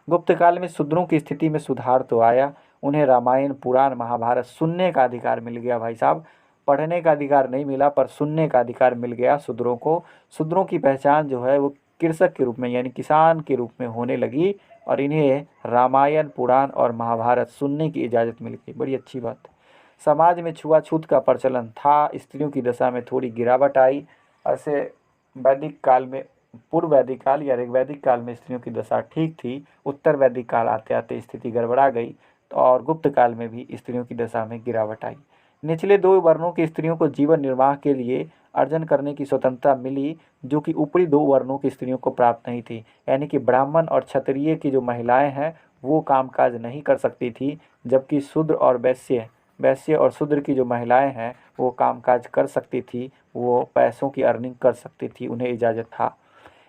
गुप्त काल में शूद्रों की स्थिति में सुधार तो आया, उन्हें रामायण, पुराण, महाभारत सुनने का अधिकार मिल गया। भाई साहब, पढ़ने का अधिकार नहीं मिला पर सुनने का अधिकार मिल गया शूद्रों को। शूद्रों की पहचान जो है वो कृषक के रूप में यानी किसान के रूप में होने लगी और इन्हें रामायण, पुराण और महाभारत सुनने की इजाज़त मिल गई। बड़ी अच्छी बात है। समाज में छुआछूत का प्रचलन था, स्त्रियों की दशा में थोड़ी गिरावट आई। ऐसे वैदिक काल में, पूर्व वैदिक काल या ऋग्वैदिक काल में स्त्रियों की दशा ठीक थी, उत्तर वैदिक काल आते आते स्थिति गड़बड़ा गई और गुप्त काल में भी स्त्रियों की दशा में गिरावट आई। निचले 2 वर्णों की स्त्रियों को जीवन निर्वाह के लिए अर्जन करने की स्वतंत्रता मिली, जो कि ऊपरी 2 वर्णों की स्त्रियों को प्राप्त नहीं थी। यानी कि ब्राह्मण और क्षत्रिय की जो महिलाएं हैं वो कामकाज नहीं कर सकती थी, जबकि शूद्र और वैश्य और शूद्र की जो महिलाएं हैं वो कामकाज कर सकती थी, वो पैसों की अर्निंग कर सकती थी, उन्हें इजाज़त था।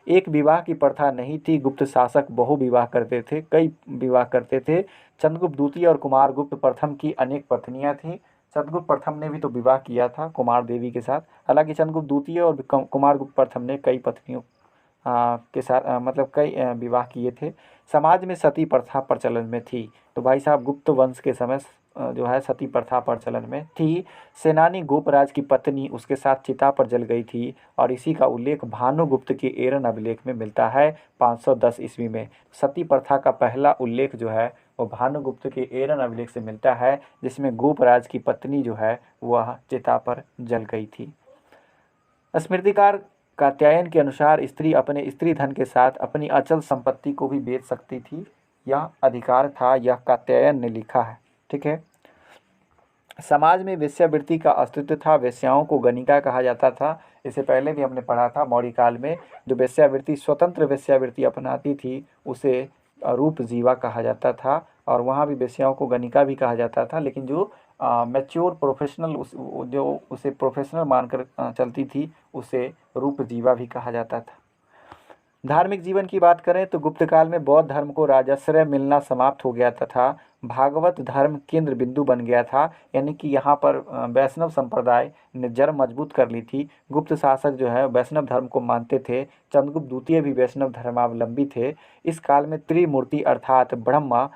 एक विवाह की प्रथा नहीं थी, गुप्त शासक बहु विवाह करते थे, कई विवाह करते थे। चंद्रगुप्त द्वितीय और कुमारगुप्त प्रथम की अनेक पत्नियां थीं। चंद्रगुप्त प्रथम ने भी तो विवाह किया था कुमार देवी के साथ। हालांकि चंद्रगुप्त द्वितीय और कुमारगुप्त प्रथम ने कई पत्नियों के साथ मतलब कई विवाह किए थे। समाज में सती प्रथा प्रचलन में थी। तो भाई साहब, गुप्त वंश के समय जो है सती प्रथा प्रचलन में थी। सेनानी गोपराज की पत्नी उसके साथ चिता पर जल गई थी और इसी का उल्लेख भानुगुप्त के एरन अभिलेख में मिलता है 510 ईस्वी में। सती प्रथा का पहला उल्लेख जो है वो भानुगुप्त के एरन अभिलेख से मिलता है, जिसमें गोपराज की पत्नी जो है वह चिता पर जल गई थी। स्मृतिकार कात्यायन के अनुसार स्त्री अपने स्त्री धन के साथ अपनी अचल संपत्ति को भी बेच सकती थी, यह अधिकार था, यह कात्यायन ने लिखा है, ठीक है। समाज में वेश्यावृत्ति का अस्तित्व था, वेश्याओं को गणिका कहा जाता था। इससे पहले भी हमने पढ़ा था मौर्य काल में जो वेश्यावृत्ति, स्वतंत्र वेश्यावृत्ति अपनाती थी उसे रूप जीवा कहा जाता था, और वहाँ भी वेश्याओं को गणिका भी कहा जाता था। लेकिन जो मैच्योर प्रोफेशनल जो उसे प्रोफेशनल मानकर चलती थी उसे रूप जीवा भी कहा जाता था। धार्मिक जीवन की बात करें तो गुप्त काल में बौद्ध धर्म को राजाश्रय मिलना समाप्त हो गया तथा भागवत धर्म केंद्र बिंदु बन गया था। यानी कि यहाँ पर वैष्णव संप्रदाय ने जड़ मजबूत कर ली थी। गुप्त शासक जो है वैष्णव धर्म को मानते थे। चंद्रगुप्त द्वितीय भी वैष्णव धर्मावलंबी थे। इस काल में त्रिमूर्ति अर्थात ब्रह्मा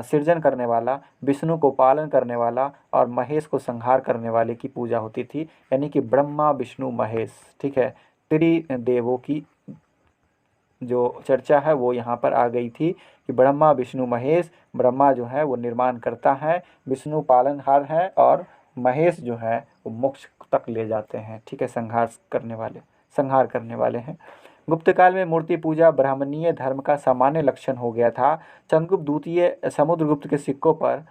सृजन करने वाला, विष्णु को पालन करने वाला और महेश को संहार करने वाले की पूजा होती थी। यानी कि ब्रह्मा, विष्णु, महेश, ठीक है, त्रिदेवों की जो चर्चा है वो यहाँ पर आ गई थी कि ब्रह्मा, विष्णु, महेश। ब्रह्मा जो है वो निर्माण करता है, विष्णु पालनहार है और महेश जो है वो मोक्ष तक ले जाते हैं, ठीक है, संहार करने वाले हैं। गुप्त काल में मूर्ति पूजा ब्राह्मणीय धर्म का सामान्य लक्षण हो गया था। चंद्रगुप्त द्वितीय समुद्रगुप्त के सिक्कों पर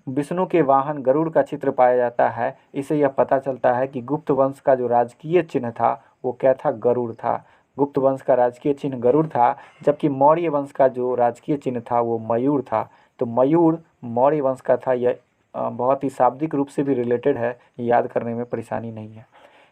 विष्णु के वाहन गरुड़ का चित्र पाया जाता है। इससे यह पता चलता है कि गुप्त वंश का जो राजकीय चिन्ह था वो क्या था, गरुड़ था। गुप्त वंश का राजकीय चिन्ह गरुड़ था, जबकि मौर्य वंश का जो राजकीय चिन्ह था वो मयूर था। तो मयूर मौर्य वंश का था। यह बहुत ही शाब्दिक रूप से भी रिलेटेड है, याद करने में परेशानी नहीं है।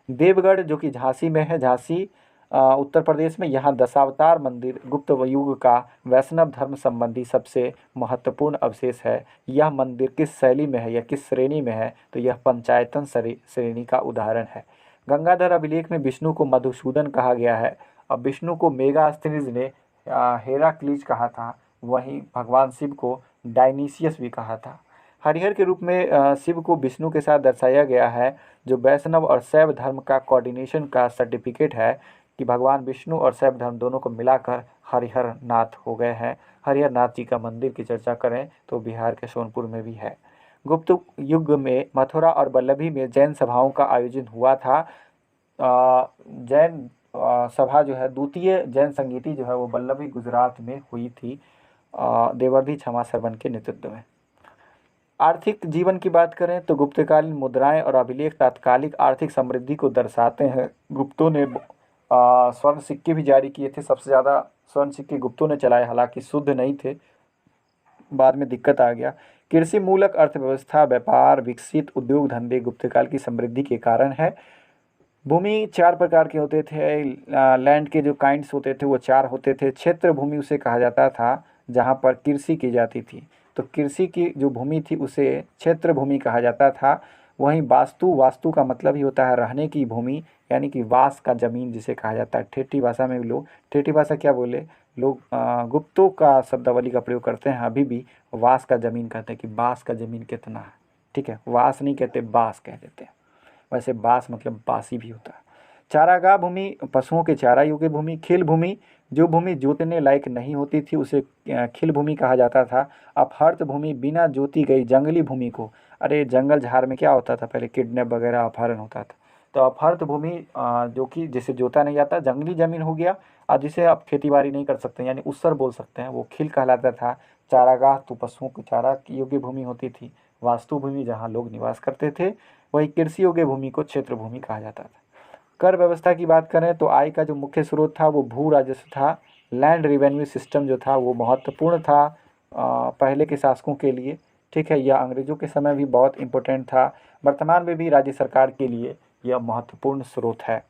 देवगढ़ जो कि झांसी में है, झांसी उत्तर प्रदेश में, यहाँ दशावतार मंदिर गुप्त युग का वैष्णव धर्म संबंधी सबसे महत्वपूर्ण अवशेष है। यह मंदिर किस शैली में है या किस श्रेणी में है, तो यह पंचायतन श्रेणी का उदाहरण है। गंगाधर अभिलेख में विष्णु को मधुसूदन कहा गया है। अब विष्णु को मेगास्थनीज ने हेराक्लीज कहा था, वहीं भगवान शिव को डायनीसियस भी कहा था। हरिहर के रूप में शिव को विष्णु के साथ दर्शाया गया है, जो वैष्णव और शैव धर्म का कोऑर्डिनेशन का सर्टिफिकेट है। कि भगवान विष्णु और शैव धर्म दोनों को मिलाकर हरिहर नाथ हो गए हैं। हरिहर नाथ जी का मंदिर की चर्चा करें तो बिहार के सोनपुर में भी है। गुप्त युग में मथुरा और वल्लभी में जैन सभाओं का आयोजन हुआ था। जैन सभा जो है, द्वितीय जैन संगीति जो है वो वल्लभी गुजरात में हुई थी, देवर्षि क्षमाश्रवण के नेतृत्व में। आर्थिक जीवन की बात करें तो गुप्तकालीन मुद्राएं और अभिलेख तात्कालिक आर्थिक समृद्धि को दर्शाते हैं। गुप्तों ने स्वर्ण सिक्के भी जारी किए थे। सबसे ज़्यादा स्वर्ण सिक्के गुप्तों ने चलाए, हालांकि शुद्ध नहीं थे, बाद में दिक्कत आ गया। कृषि मूलक अर्थव्यवस्था, व्यापार, विकसित उद्योग धंधे गुप्तकाल की समृद्धि के कारण है। भूमि चार प्रकार के होते थे। लैंड के जो काइंड्स होते थे वो चार होते थे। क्षेत्र भूमि उसे कहा जाता था जहाँ पर कृषि की जाती थी, तो कृषि की जो भूमि थी उसे क्षेत्र भूमि कहा जाता था। वहीं वास्तु, वास्तु का मतलब ही होता है रहने की भूमि, यानी कि वास का ज़मीन जिसे कहा जाता है। ठेठी भाषा में भी लोग, ठेठी भाषा क्या बोले लोग, गुप्तों का शब्दावली का प्रयोग करते हैं अभी भी। वास का ज़मीन कहते हैं कि बास का ज़मीन कितना है, ठीक है, वास नहीं कहते, बास कह देते हैं। वैसे बास मतलब बासी भी होता है। चारागाह भूमि, पशुओं के चारा योग्य भूमि। खिल भूमि, जो भूमि जोतने लायक नहीं होती थी उसे खिल भूमि कहा जाता था। अपहर्त भूमि, बिना जोती गई जंगली भूमि को, अरे जंगल झाड़ में क्या होता था पहले, किडनैप वगैरह अपहरण होता था। तो अपहर्त भूमि जो कि जिसे जोता नहीं जाता, जंगली जमीन हो गया, और जिसे आप खेती बाड़ी नहीं कर सकते, यानी उसर बोल सकते हैं, वो खिल कहलाता था। चारागाह तो पशुओं को चारा की योग्य भूमि होती थी। वास्तु भूमि जहाँ लोग निवास करते थे। वही कृषि योग्य भूमि को क्षेत्र भूमि कहा जाता था। कर व्यवस्था की बात करें तो आय का जो मुख्य स्रोत था वो भू राजस्व था। लैंड रिवेन्यू सिस्टम जो था वो महत्वपूर्ण था पहले के शासकों के लिए, ठीक है। यह अंग्रेजों के समय भी बहुत इम्पोर्टेंट था। वर्तमान में भी राज्य सरकार के लिए यह महत्वपूर्ण स्रोत है।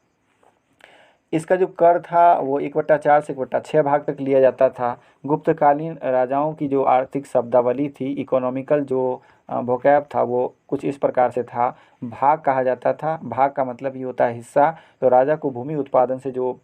इसका जो कर था वो 1/4 से 1/6 भाग तक लिया जाता था। गुप्तकालीन राजाओं की जो आर्थिक शब्दावली थी, इकोनॉमिकल जो वोकैब था, वो कुछ इस प्रकार से था। भाग कहा जाता था, भाग का मतलब ही होता है हिस्सा। तो राजा को भूमि उत्पादन से जो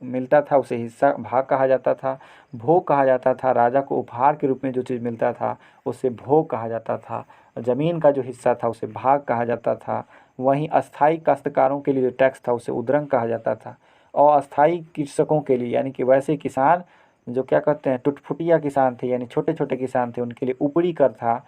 मिलता था उसे हिस्सा भाग कहा जाता था। भोग कहा जाता था, राजा को उपहार के रूप में जो चीज़ मिलता था उसे भोग कहा जाता था। ज़मीन का जो हिस्सा था उसे भाग कहा जाता था। वहीं अस्थाई काश्तकारों के लिए जो टैक्स था उसे उद्रंग कहा जाता था। और अस्थाई कृषकों के लिए, यानी कि वैसे किसान जो क्या कहते हैं टुटफुटिया किसान थे, यानी छोटे छोटे किसान थे, उनके लिए ऊपरी कर था।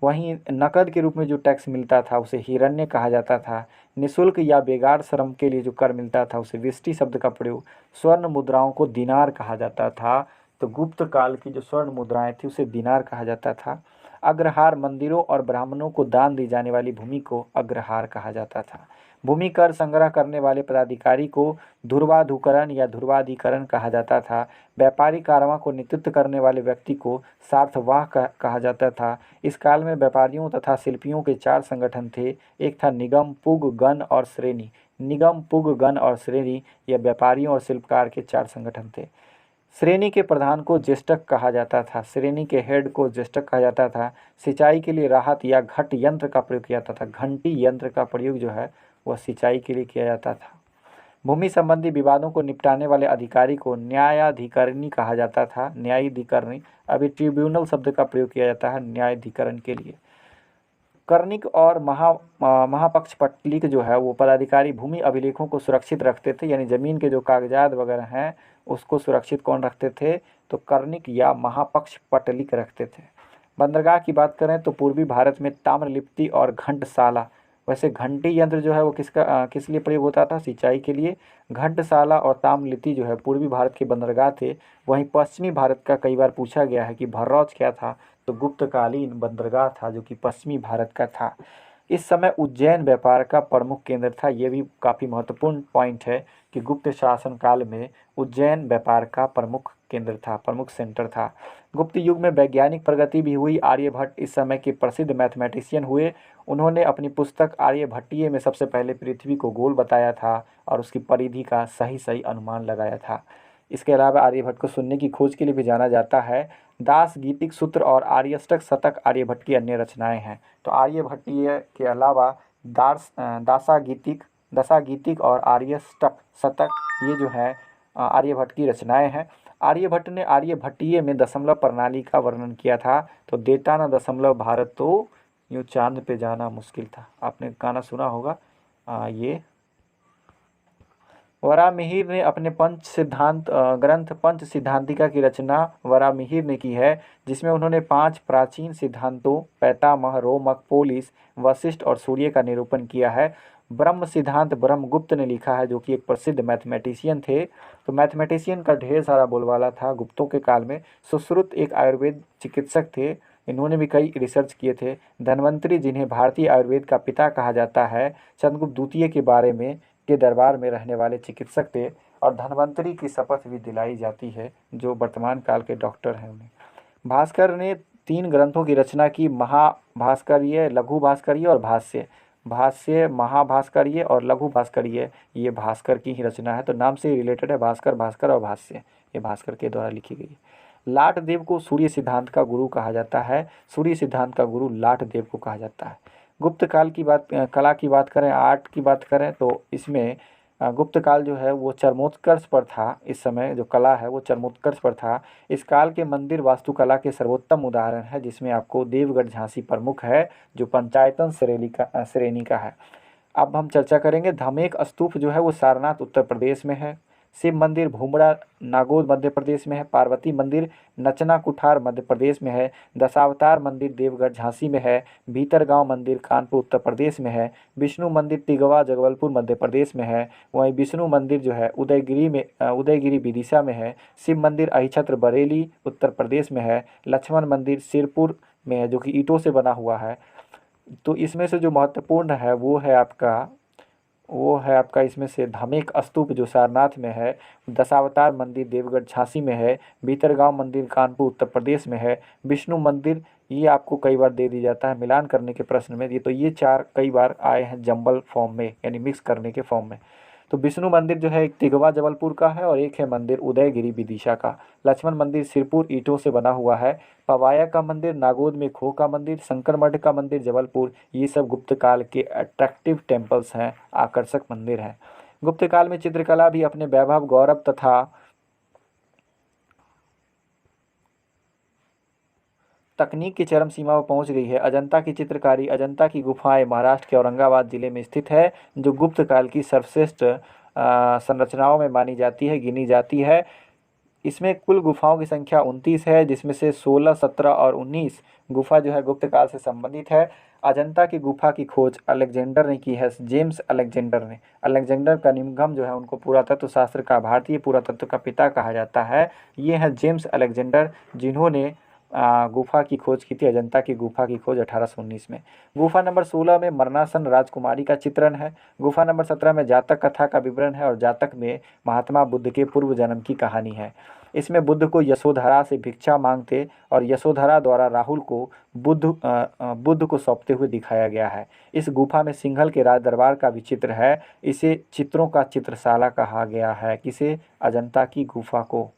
वहीं नकद के रूप में जो टैक्स मिलता था उसे हिरण्य कहा जाता था। निःशुल्क या बेगार श्रम के लिए जो कर मिलता था उसे विष्टि शब्द का प्रयोग। स्वर्ण मुद्राओं को दिनार कहा जाता था। तो गुप्त काल की जो स्वर्ण मुद्राएं थी उसे दिनार कहा जाता था। अग्रहार, मंदिरों और ब्राह्मणों को दान दी जाने वाली भूमि को अग्रहार कहा जाता था। भूमि कर संग्रह करने वाले पदाधिकारी को धुर्वाधिकरण या धुर्वाधिकरण कहा जाता था। व्यापारी कारवां को नेतृत्व करने वाले व्यक्ति को सार्थवाह कहा जाता था। इस काल में व्यापारियों तथा शिल्पियों के 4 संगठन थे। एक था निगम, पुग, गण और श्रेणी। निगम, पुग, गण और श्रेणी, यह व्यापारियों और शिल्पकार के 4 संगठन थे। श्रेणी के प्रधान को ज्येष्ठक कहा जाता था। श्रेणी के हेड को ज्येष्ठक कहा जाता था। सिंचाई के लिए राहत या घट यंत्र का प्रयोग किया जाता था। घंटी यंत्र का प्रयोग जो है वह सिंचाई के लिए किया जाता था। भूमि संबंधी विवादों को निपटाने वाले अधिकारी को न्यायाधिकरणी कहा जाता था। न्यायाधिकरणी, अभी ट्रिब्यूनल शब्द का प्रयोग किया जाता है न्यायाधिकरण के लिए। कर्णिक और महापक्ष पटलिक जो है वो पदाधिकारी भूमि अभिलेखों को सुरक्षित रखते थे, यानी ज़मीन के जो कागजात वगैरह हैं उसको सुरक्षित कौन रखते थे, तो कर्णिक या महापक्ष पटलिक रखते थे। बंदरगाह की बात करें तो पूर्वी भारत में ताम्रलिप्ति और घंटसाला, वैसे घंटी यंत्र जो है वो किस लिए प्रयोग होता था, सिंचाई के लिए। घंटसाला और ताम्रलिप्ति जो है पूर्वी भारत के बंदरगाह थे। वहीं पश्चिमी भारत का कई बार पूछा गया है कि भर्रौच क्या था, तो गुप्तकालीन बंदरगाह था जो कि पश्चिमी भारत का था। इस समय उज्जैन व्यापार का प्रमुख केंद्र था। ये भी काफ़ी महत्वपूर्ण पॉइंट है कि गुप्त शासन काल में उज्जैन व्यापार का प्रमुख केंद्र था, प्रमुख सेंटर था। गुप्त युग में वैज्ञानिक प्रगति भी हुई। आर्यभट्ट इस समय के प्रसिद्ध मैथमेटिशियन हुए। उन्होंने अपनी पुस्तक आर्यभट्टीय में सबसे पहले पृथ्वी को गोल बताया था और उसकी परिधि का सही सही अनुमान लगाया था। इसके अलावा आर्यभट्ट को शून्य की खोज के लिए भी जाना जाता है। दास गीतिक सूत्र और आर्यष्टक शतक आर्यभट्ट की अन्य रचनाएं हैं। तो आर्यभट्टीय के अलावा दशागीतिक और आर्यष्टक शतक, ये जो है आर्यभट्ट की रचनाएं हैं। आर्यभट्ट ने आर्यभट्टीय में दशमलव प्रणाली का वर्णन किया था। तो देता ना दशमलव भारत तो यूँ चांद पे जाना मुश्किल था, आपने गाना सुना होगा ये। वराहमिहिर ने अपने पंच सिद्धांत ग्रंथ पंच सिद्धांतिका की रचना वराहमिहिर ने की है, जिसमें उन्होंने 5 प्राचीन सिद्धांतों पैतामह, रोमक, पोलिस, वशिष्ठ और सूर्य का निरूपण किया है। ब्रह्म सिद्धांत ब्रह्मगुप्त ने लिखा है, जो कि एक प्रसिद्ध मैथमेटिशियन थे। तो मैथमेटिशियन का ढेर सारा बोलबाला था गुप्तों के काल में। सुश्रुत एक आयुर्वेद चिकित्सक थे, इन्होंने भी कई रिसर्च किए थे। धन्वंतरी, जिन्हें भारतीय आयुर्वेद का पिता कहा जाता है, चंद्रगुप्त द्वितीय के बारे में के दरबार में रहने वाले चिकित्सक थे, और धन्वंतरी की शपथ भी दिलाई जाती है, जो वर्तमान काल के डॉक्टर हैं उन्हें। भास्कर ने 3 ग्रंथों की रचना की, महाभास्कर्य, लघु भास्कर्य और भाष्य। भाष्य, महाभास्कर्य और लघु भास्कर्य, ये भास्कर की ही रचना है, तो नाम से रिलेटेड है। भास्कर, भास्कर और भाष्य, ये भास्कर के द्वारा लिखी गई है। लाट देव को सूर्य सिद्धांत का गुरु कहा जाता है। सूर्य सिद्धांत का गुरु लाट देव को कहा जाता है। गुप्त काल की बात, कला की बात करें, आर्ट की बात करें, तो इसमें गुप्त काल जो है वो चरमोत्कर्ष पर था। इस समय जो कला है वो चरमोत्कर्ष पर था। इस काल के मंदिर वास्तुकला के सर्वोत्तम उदाहरण है, जिसमें आपको देवगढ़ झांसी प्रमुख है, जो पंचायतन श्रेणी का है। अब हम चर्चा करेंगे धमेक स्तूप जो है वो सारनाथ उत्तर प्रदेश में है। शिव मंदिर भूमड़ा नागौद मध्य प्रदेश में है। पार्वती मंदिर नचना कुठार मध्य प्रदेश में है। दशावतार मंदिर देवगढ़ झांसी में है। भीतरगांव मंदिर कानपुर उत्तर प्रदेश में है। विष्णु मंदिर तिगवा जबलपुर मध्य प्रदेश में है। वहीं विष्णु मंदिर जो है उदयगिरी विदिशा में है। शिव मंदिर अहिछत्र बरेली उत्तर प्रदेश में है। लक्ष्मण मंदिर सिरपुर में है, जो कि ईंटों से बना हुआ है। तो इसमें से जो महत्वपूर्ण है वो है आपका इसमें से धमेक स्तूप जो सारनाथ में है, दशावतार मंदिर देवगढ़ झांसी में है, भीतरगांव मंदिर कानपुर उत्तर प्रदेश में है, विष्णु मंदिर, ये आपको कई बार दे दी जाता है मिलान करने के प्रश्न में। ये 4 कई बार आए हैं जंबल फॉर्म में, यानी मिक्स करने के फॉर्म में। तो विष्णु मंदिर जो है एक तिगवा जबलपुर का है, और एक है मंदिर उदयगिरी विदिशा का। लक्ष्मण मंदिर सिरपुर ईंटों से बना हुआ है। पवाया का मंदिर नागौद में, खो का मंदिर, शंकर मठ का मंदिर जबलपुर, ये सब गुप्त काल के अट्रैक्टिव टेम्पल्स हैं, आकर्षक मंदिर हैं। गुप्त काल में चित्रकला भी अपने वैभव, गौरव तथा तकनीक की चरम सीमा पर पहुंच गई है। अजंता की चित्रकारी, अजंता की गुफाएं महाराष्ट्र के औरंगाबाद जिले में स्थित है, जो गुप्त काल की सर्वश्रेष्ठ संरचनाओं में मानी जाती है, गिनी जाती है। इसमें कुल गुफाओं की संख्या 29 है, जिसमें से 16, 17 और 19 गुफा जो है गुप्त काल से संबंधित है। अजंता की गुफा की खोज अलेक्जेंडर ने की है, जेम्स अलेक्जेंडर ने। अलेक्जेंडर कनिंघम जो है, उनको पुरातत्व शास्त्र का, भारतीय पुरातत्व का पिता कहा जाता है। ये हैं जेम्स अलेक्जेंडर, जिन्होंने गुफा की खोज की थी, अजंता की गुफा की खोज 1819 में। गुफा नंबर 16 में मरणासन राजकुमारी का चित्रण है। गुफा नंबर 17 में जातक कथा का विवरण है, और जातक में महात्मा बुद्ध के पूर्व जन्म की कहानी है। इसमें बुद्ध को यशोधरा से भिक्षा मांगते और यशोधरा द्वारा राहुल को बुद्ध को सौंपते हुए दिखाया गया है। इस गुफा में सिंघल के राज दरबार का भी चित्र है। इसे चित्रों का चित्रशाला कहा गया है, किसे? अजंता की गुफा को।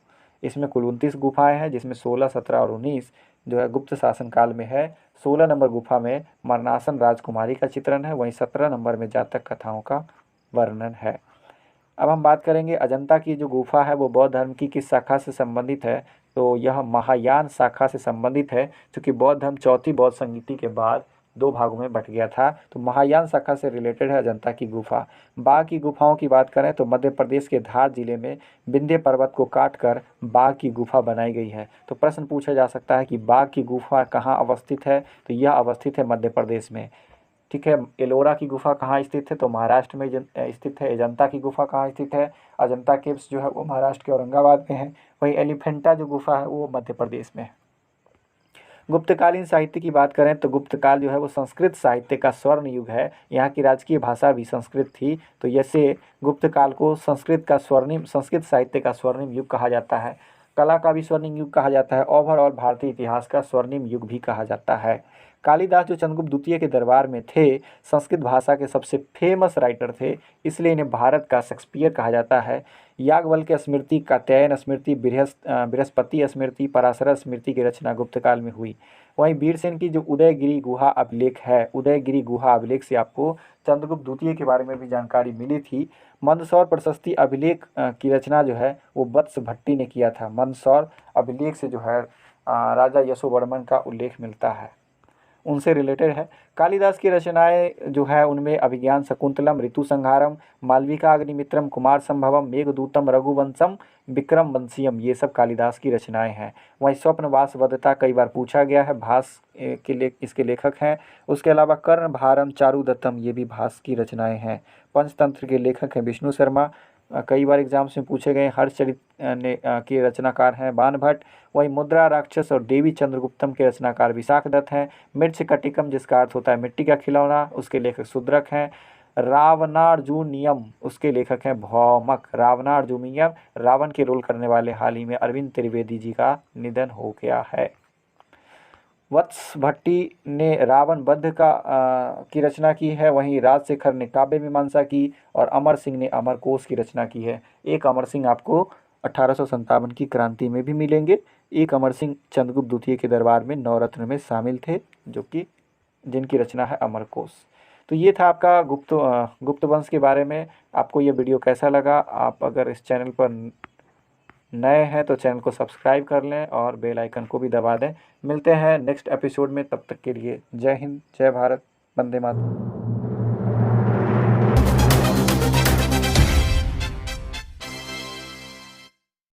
इसमें कुल 29 गुफाएं हैं, जिसमें 16, 17 और 19 जो है गुप्त शासन काल में है। 16 नंबर गुफा में मरणासन राजकुमारी का चित्रण है, वहीं 17 नंबर में जातक कथाओं का वर्णन है। अब हम बात करेंगे अजंता की जो गुफा है वो बौद्ध धर्म की किस शाखा से संबंधित है। तो यह महायान शाखा से संबंधित है, क्योंकि बौद्ध धर्म चौथी बौद्ध संगीति के बाद 2 भागों में बट गया था। तो महायान शाखा से रिलेटेड है अजंता की गुफा। बाघ की गुफाओं की बात करें तो मध्य प्रदेश के धार जिले में विंध्य पर्वत को काटकर बाघ की गुफा बनाई गई है। तो प्रश्न पूछा जा सकता है कि बाघ की गुफा कहाँ अवस्थित है, तो यह अवस्थित है मध्य प्रदेश में। ठीक है। एलोरा की गुफा कहाँ स्थित है, तो महाराष्ट्र में स्थित है। अजंता की गुफा कहाँ स्थित है, अजंता केव्स जो है वो महाराष्ट्र के औरंगाबाद में है। वहीं एलिफेंटा जो गुफा है वो मध्य प्रदेश में है। गुप्तकालीन साहित्य की बात करें तो गुप्तकाल जो है वो संस्कृत साहित्य का स्वर्ण युग है। यहाँ की राजकीय भाषा भी संस्कृत थी, तो जैसे गुप्तकाल को संस्कृत साहित्य का स्वर्णिम युग कहा जाता है। कला का भी स्वर्णिम युग कहा जाता है। ओवरऑल भारतीय इतिहास का स्वर्णिम युग भी कहा जाता है। कालिदास जो चंद्रगुप्त द्वितीय के दरबार में थे, संस्कृत भाषा के सबसे फेमस राइटर थे, इसलिए इन्हें भारत का शेक्सपियर कहा जाता है। याज्ञवल्क्य स्मृति, कात्यायन स्मृति, बृहस्पति स्मृति, पराशर स्मृति की रचना गुप्त काल में हुई। वहीं वीरसेन की जो उदयगिरी गुहा अभिलेख है, उदयगिरी गुहा अभिलेख से आपको चंद्रगुप्त द्वितीय के बारे में भी जानकारी मिली थी। मंदसौर प्रशस्ति अभिलेख की रचना जो है वो वत्स भट्टी ने किया था। मंदसौर अभिलेख से जो है राजा यशोवर्मन का उल्लेख मिलता है। उनसे रिलेटेड है। कालिदास की रचनाएं जो है उनमें अभिज्ञान शकुंतलम, ऋतु संहारम, मालविका अग्निमित्रम, कुमार संभवम, मेघदूतम, रघुवंशम, विक्रम वंशियम, ये सब कालिदास की रचनाएं हैं। वहीं स्वप्न वासवदत्ता कई बार पूछा गया है, भास इसके लेखक हैं। उसके अलावा कर्ण भारम, चारुदत्तम, ये भी भास की रचनाएं हैं। पंचतंत्र के लेखक हैं विष्णु शर्मा, कई बार एग्जाम्स में पूछे गए। हर्षचरित के रचनाकार हैं बाणभट्ट। वहीं मुद्रा राक्षस और देवी चंद्रगुप्तम के रचनाकार विशाखदत्त हैं। मृच्छ कटिकम, जिसका अर्थ होता है मिट्टी का खिलौना, उसके लेखक शूद्रक हैं। रावणार्जुनीयम, उसके लेखक हैं भौमक। रावणार्जुनीयम, रावण के रोल करने वाले हाल ही में अरविंद त्रिवेदी जी का निधन हो गया है। वत्स भट्टी ने रावण वध की रचना की है। वहीं राजशेखर ने काव्य मीमांसा की और अमर सिंह ने अमरकोश की रचना की है। एक अमर सिंह आपको 1857 की क्रांति में भी मिलेंगे। एक अमर सिंह चंद्रगुप्त द्वितीय के दरबार में नवरत्न में शामिल थे, जो कि जिनकी रचना है अमरकोश। तो ये था आपका गुप्त वंश के बारे में। आपको ये वीडियो कैसा लगा? आप अगर इस चैनल पर नए हैं तो चैनल को सब्सक्राइब कर लें और बेल आइकन को भी दबा दें। मिलते हैं नेक्स्ट एपिसोड में, तब तक के लिए जय हिंद, जय भारत, वंदे मातरम।